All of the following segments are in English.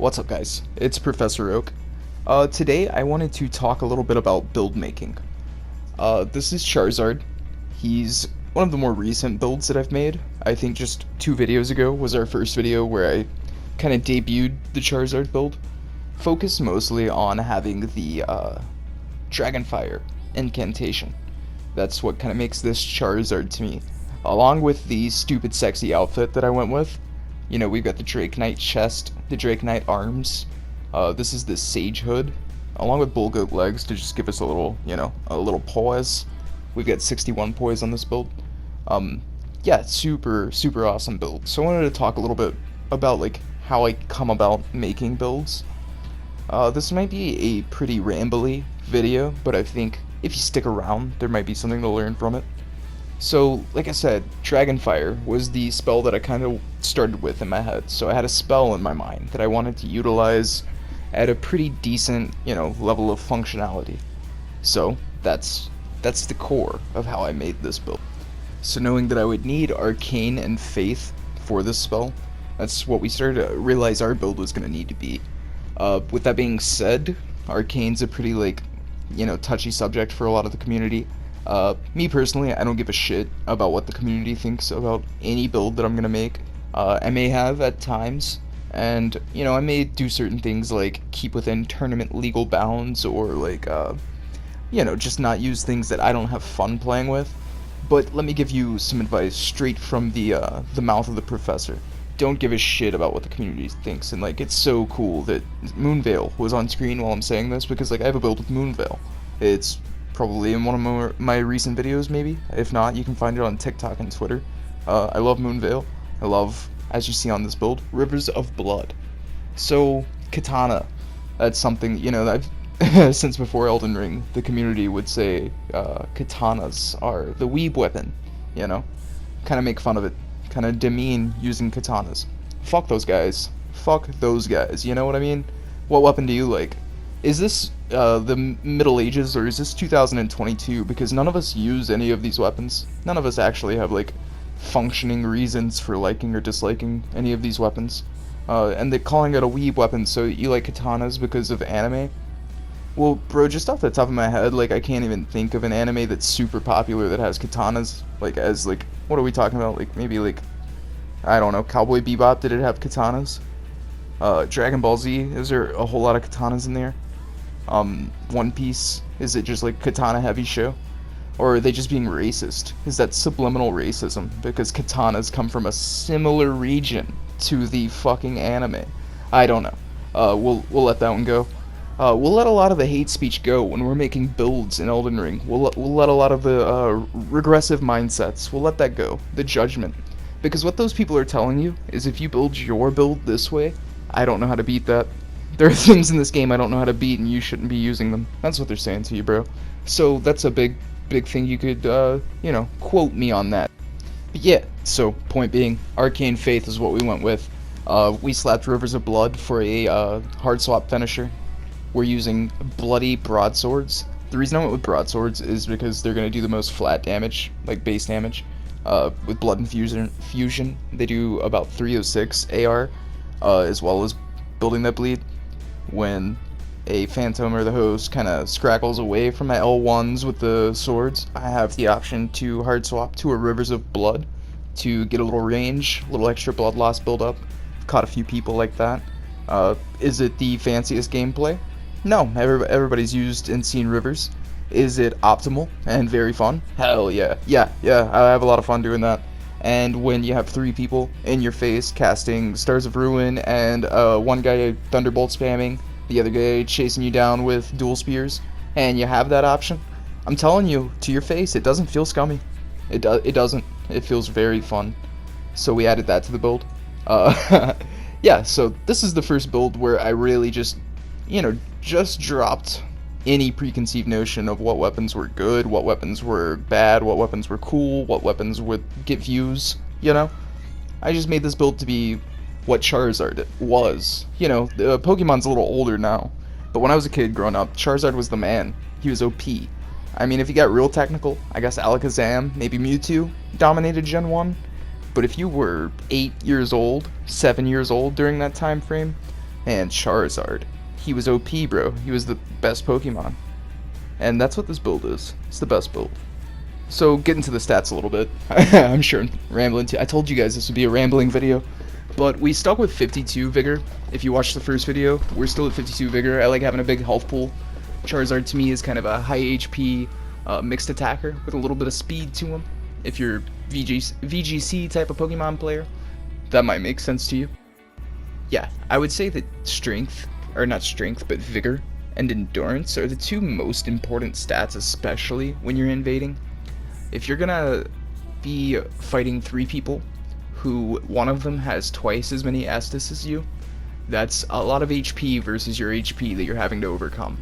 What's up, guys? It's Professor Oak. Today I wanted to talk a little bit about build making. This is Charizard. He's one of the more recent builds that I've made. I think just 2 videos ago was our first video where I kind of debuted the Charizard build. Focused mostly on having the Dragonfire incantation. That's what kind of makes this Charizard to me. Along with the stupid sexy outfit that I went with. You know, we've got the Drake Knight chest, the Drake Knight arms. This is the Sage hood, along with Bull Goat legs to just give us a little, a little poise. We've got 61 poise on this build. Yeah, super awesome build. So I wanted to talk a little bit about like how I come about making builds. This might be a pretty rambly video, but I think if you stick around, there might be something to learn from it. So, like I said, Dragonfire was the spell that I kind of started with in my head. So I had a spell in my mind that I wanted to utilize at a pretty decent, level of functionality. So that's the core of how I made this build. So knowing that I would need Arcane and Faith for this spell, that's what we started to realize our build was going to need to be. With that being said, Arcane's a pretty, touchy subject for a lot of the community. Me personally, I don't give a shit about what the community thinks about any build that I'm gonna make. I may have at times, and, I may do certain things like keep within tournament legal bounds, or just not use things that I don't have fun playing with. But let me give you some advice straight from the mouth of the professor. Don't give a shit about what the community thinks, and, it's so cool that Moonveil was on screen while I'm saying this, because, I have a build with Moonveil. It's probably in one of my recent videos, maybe. If not, you can find it on TikTok and Twitter. I love Moonveil. I love, as you see on this build, Rivers of Blood. So, Katana. That's something, that I've since before Elden Ring, the community would say katanas are the weeb weapon, Kind of make fun of it. Kind of demean using katanas. Fuck those guys. Fuck those guys, you know what I mean? What weapon do you like? Is this the Middle Ages, or is this 2022? Because none of us use any of these weapons. None of us actually have, functioning reasons for liking or disliking any of these weapons. And they're calling it a weeb weapon, so you like katanas because of anime? Well, bro, just off the top of my head, I can't even think of an anime that's super popular that has katanas. What are we talking about? Maybe, I don't know, Cowboy Bebop, did it have katanas? Dragon Ball Z, is there a whole lot of katanas in there? One Piece, is it just katana heavy show? Or are they just being racist? Is that subliminal racism? Because katanas come from a similar region to the fucking anime. I don't know. We'll let that one go. We'll let a lot of the hate speech go when we're making builds in Elden Ring. We'll let a lot of the regressive mindsets, we'll let that go. The judgment. Because what those people are telling you is if you build your build this way, I don't know how to beat that. There are things in this game I don't know how to beat, and you shouldn't be using them. That's what they're saying to you, bro. So that's a big thing you could, quote me on that. But yeah, so point being, Arcane Faith is what we went with. We slapped Rivers of Blood for a hard swap finisher. We're using bloody broadswords. The reason I went with broadswords is because they're going to do the most flat damage, base damage. With Blood Infusion, they do about 306 AR, as well as building that bleed. When a Phantom or the host kind of scraggles away from my L1s with the swords, I have the option to hard swap to a Rivers of Blood to get a little range, a little extra blood loss build up. I've caught a few people like that. Is it the fanciest gameplay? No, everybody's used and seen Rivers. Is it optimal and very fun? Hell yeah. Yeah, I have a lot of fun doing that. And when you have 3 people in your face casting Stars of Ruin, and one guy Thunderbolt spamming, the other guy chasing you down with dual spears, and you have that option, I'm telling you, to your face, it doesn't feel scummy. It doesn't. It feels very fun. So we added that to the build. Yeah, so this is the first build where I really just dropped any preconceived notion of what weapons were good, what weapons were bad, what weapons were cool, what weapons would get views, I just made this build to be what Charizard was. The Pokemon's a little older now, but when I was a kid growing up, Charizard was the man. He was OP. I mean, if you got real technical, I guess Alakazam, maybe Mewtwo, dominated Gen 1, but if you were 8 years old, 7 years old during that time frame, and Charizard. He was OP, bro. He was the best Pokemon. And that's what this build is. It's the best build. So, get into the stats a little bit. I'm sure I'm rambling too. I told you guys this would be a rambling video. But we stuck with 52 Vigor. If you watched the first video, we're still at 52 Vigor. I like having a big health pool. Charizard to me is kind of a high HP mixed attacker with a little bit of speed to him. If you're VGC type of Pokemon player, that might make sense to you. Yeah, I would say that strength, or not strength, but vigor and endurance are the two most important stats, especially when you're invading. If you're gonna be fighting 3 people who one of them has twice as many Estus as you, that's a lot of HP versus your HP that you're having to overcome.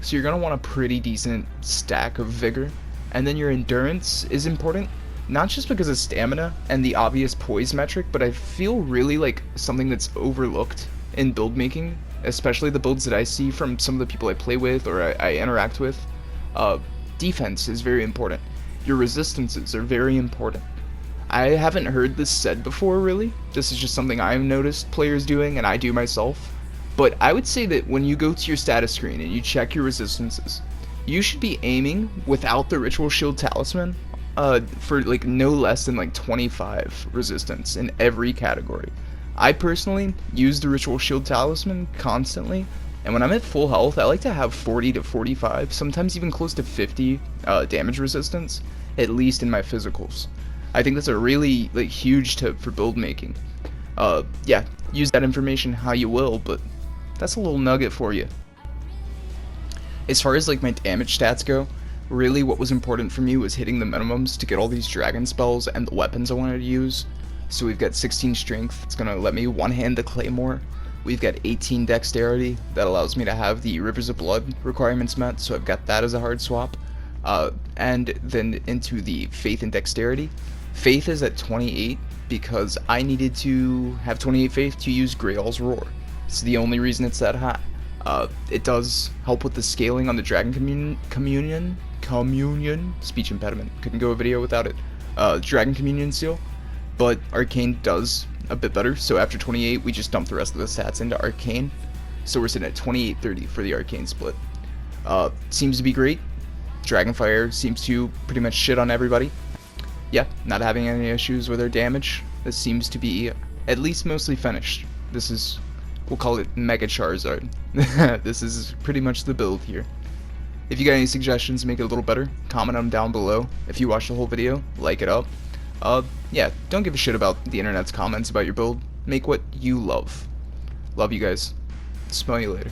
So you're gonna want a pretty decent stack of vigor, and then your endurance is important, not just because of stamina and the obvious poise metric, but I feel really like something that's overlooked in build making, especially the builds that I see from some of the people I play with or I interact with. Defense is very important. Your resistances are very important. I haven't heard this said before, really. This is just something I've noticed players doing, and I do myself. But I would say that when you go to your status screen and you check your resistances, you should be aiming without the Ritual Shield Talisman for like no less than like 25 resistance in every category. I personally use the Ritual Shield Talisman constantly, and when I'm at full health, I like to have 40 to 45, sometimes even close to 50 damage resistance, at least in my physicals. I think that's a really like huge tip for build making. Yeah, use that information how you will, but that's a little nugget for you. As far as like my damage stats go, really what was important for me was hitting the minimums to get all these dragon spells and the weapons I wanted to use. So we've got 16 strength, it's gonna let me one-hand the claymore. We've got 18 dexterity, that allows me to have the Rivers of Blood requirements met, so I've got that as a hard swap. And then into the faith and dexterity. Faith is at 28 because I needed to have 28 faith to use Grail's Roar. It's the only reason it's that high. It does help with the scaling on the Dragon Communion, speech impediment, couldn't go a video without it, Dragon Communion seal, but Arcane does a bit better, so after 28 we just dump the rest of the stats into Arcane, so we're sitting at 28-30 for the Arcane split. Seems to be great. Dragonfire seems to pretty much shit on everybody. Yeah, not having any issues with our damage. This seems to be at least mostly finished. This is, we'll call it Mega Charizard. This is pretty much the build here. If you got any suggestions to make it a little better, comment them down below. If you watched the whole video, like it up. Yeah, don't give a shit about the internet's comments about your build. Make what you love. Love you guys. Smell you later.